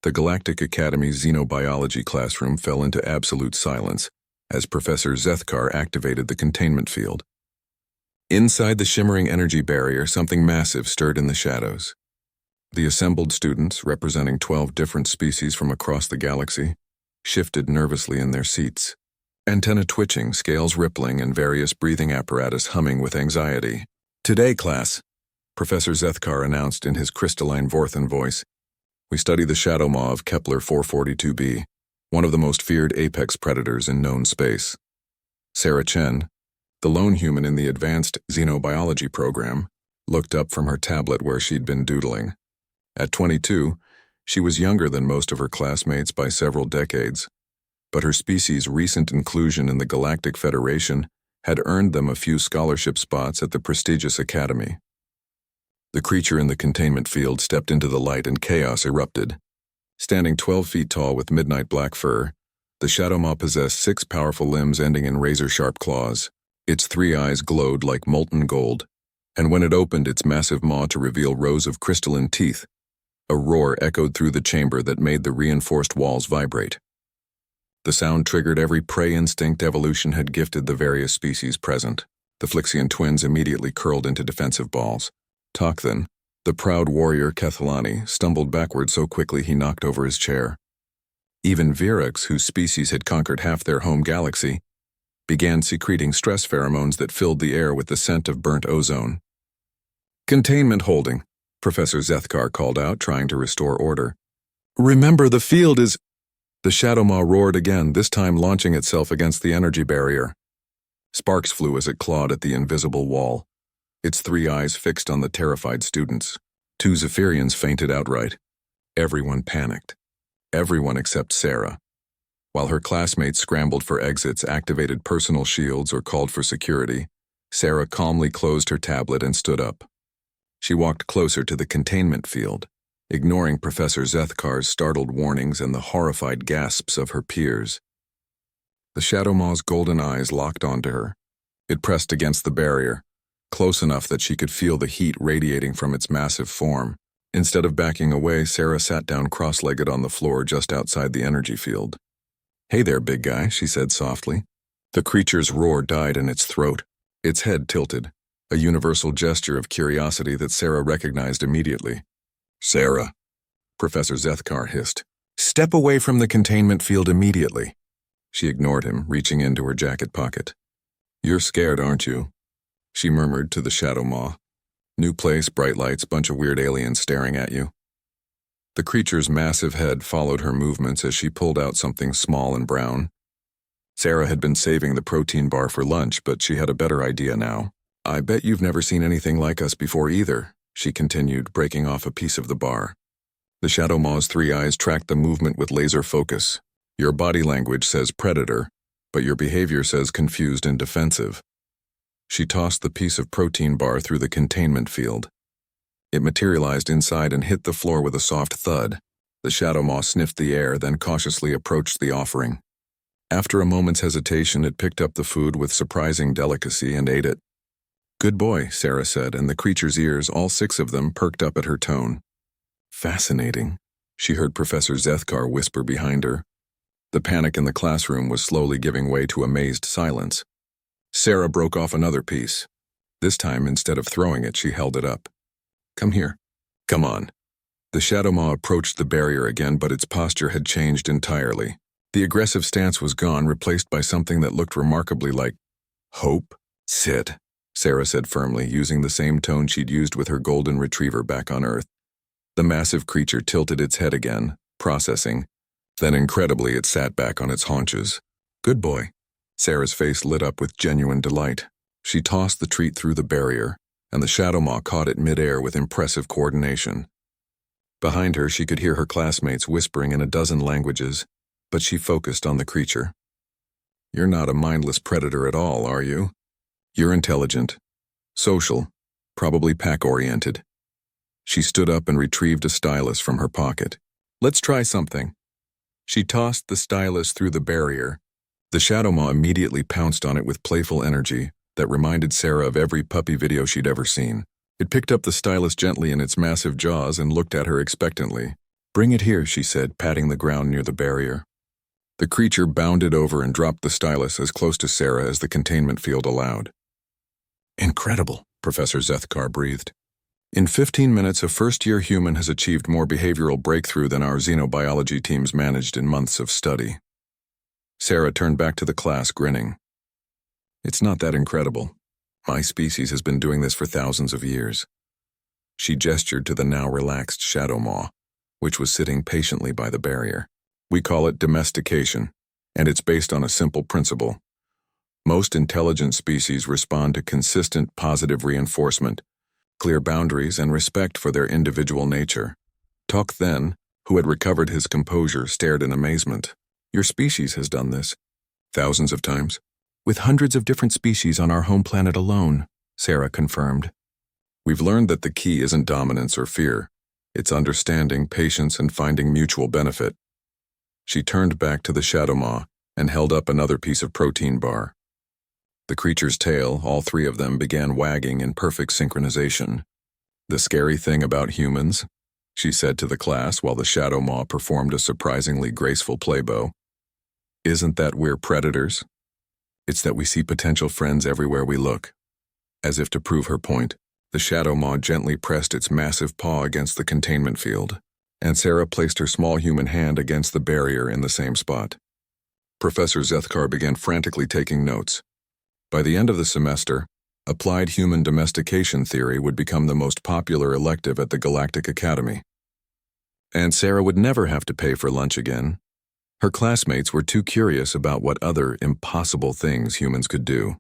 The Galactic Academy's xenobiology classroom fell into absolute silence as Professor Zethkar activated the containment field. Inside the shimmering energy barrier, something massive stirred in the shadows. The assembled students, representing 12 different species from across the galaxy, shifted nervously in their seats, antennae twitching, scales rippling, and various breathing apparatus humming with anxiety. "Today, class," Professor Zethkar announced in his crystalline Vorthan voice, "we study the shadow maw of Kepler 442b, one of the most feared apex predators in known space." Sarah Chen, the lone human in the advanced xenobiology program, looked up from her tablet where she'd been doodling. At 22, she was younger than most of her classmates by several decades, but her species' recent inclusion in the Galactic Federation had earned them a few scholarship spots at the prestigious academy. The creature in the containment field stepped into the light and chaos erupted. Standing 12 feet tall with midnight black fur, the shadow maw possessed 6 powerful limbs ending in razor-sharp claws. Its 3 eyes glowed like molten gold, and when it opened its massive maw to reveal rows of crystalline teeth, a roar echoed through the chamber that made the reinforced walls vibrate. The sound triggered every prey instinct evolution had gifted the various species present. The Flixian twins immediately curled into defensive balls. Tocthan, the proud warrior Kethalani, stumbled backward so quickly he knocked over his chair. Even Virax, whose species had conquered half their home galaxy, began secreting stress pheromones that filled the air with the scent of burnt ozone. "Containment holding," Professor Zethkar called out, trying to restore order. "Remember, the field is—" The shadow maw roared again, this time launching itself against the energy barrier. Sparks flew as it clawed at the invisible wall, its 3 eyes fixed on the terrified students. 2 Zephyrians fainted outright. Everyone panicked. Everyone except Sarah. While her classmates scrambled for exits, activated personal shields, or called for security, Sarah calmly closed her tablet and stood up. She walked closer to the containment field, ignoring Professor Zethkar's startled warnings and the horrified gasps of her peers. The shadow maw's golden eyes locked onto her. It pressed against the barrier, close enough that she could feel the heat radiating from its massive form. Instead of backing away, Sarah sat down cross-legged on the floor just outside the energy field. "Hey there, big guy," she said softly. The creature's roar died in its throat. Its head tilted, a universal gesture of curiosity that Sarah recognized immediately. "Sarah," Professor Zethkar hissed, "step away from the containment field immediately." She ignored him, reaching into her jacket pocket. "You're scared, aren't you?" she murmured to the shadow maw. "New place, bright lights, bunch of weird aliens staring at you." The creature's massive head followed her movements as she pulled out something small and brown. Sarah had been saving the protein bar for lunch, but she had a better idea now. "I bet you've never seen anything like us before either," she continued, breaking off a piece of the bar. The shadow maw's 3 eyes tracked the movement with laser focus. "Your body language says predator, but your behavior says confused and defensive." She tossed the piece of protein bar through the containment field. It materialized inside and hit the floor with a soft thud. The shadow maw sniffed the air, then cautiously approached the offering. After a moment's hesitation, it picked up the food with surprising delicacy and ate it. "Good boy," Sarah said, and the creature's ears, all 6 of them, perked up at her tone. "Fascinating," she heard Professor Zethkar whisper behind her. The panic in the classroom was slowly giving way to amazed silence. Sarah broke off another piece. This time, instead of throwing it, she held it up. "Come here." "Come on." The shadow maw approached the barrier again, but its posture had changed entirely. The aggressive stance was gone, replaced by something that looked remarkably like hope. "Sit," Sarah said firmly, using the same tone she'd used with her golden retriever back on Earth. The massive creature tilted its head again, processing. Then incredibly, it sat back on its haunches. "Good boy." Sarah's face lit up with genuine delight. She tossed the treat through the barrier, and the shadow maw caught it mid-air with impressive coordination. Behind her, she could hear her classmates whispering in a dozen languages, but she focused on the creature. "You're not a mindless predator at all, are you? You're intelligent, social, probably pack-oriented." She stood up and retrieved a stylus from her pocket. "Let's try something." She tossed the stylus through the barrier. The shadow maw immediately pounced on it with playful energy that reminded Sarah of every puppy video she'd ever seen. It picked up the stylus gently in its massive jaws and looked at her expectantly. "Bring it here," she said, patting the ground near the barrier. The creature bounded over and dropped the stylus as close to Sarah as the containment field allowed. "Incredible," Professor Zethkar breathed. "In 15 minutes, a first-year human has achieved more behavioral breakthrough than our xenobiology teams managed in months of study." Sarah turned back to the class, grinning. "It's not that incredible. My species has been doing this for thousands of years." She gestured to the now relaxed shadow maw, which was sitting patiently by the barrier. "We call it domestication, and it's based on a simple principle. Most intelligent species respond to consistent positive reinforcement, clear boundaries, and respect for their individual nature." Tok then, who had recovered his composure, stared in amazement. "Your species has done this thousands of times?" "With hundreds of different species on our home planet alone," Sarah confirmed. "We've learned that the key isn't dominance or fear. It's understanding, patience, and finding mutual benefit." She turned back to the shadow maw and held up another piece of protein bar. The creature's tail, all three of them, began wagging in perfect synchronization. "The scary thing about humans," she said to the class while the shadow maw performed a surprisingly graceful playbow, "isn't that we're predators. It's that we see potential friends everywhere we look." As if to prove her point, the shadow maw gently pressed its massive paw against the containment field, and Sarah placed her small human hand against the barrier in the same spot. Professor Zethkar began frantically taking notes. By the end of the semester, applied human domestication theory would become the most popular elective at the Galactic Academy. And Sarah would never have to pay for lunch again. Her classmates were too curious about what other impossible things humans could do.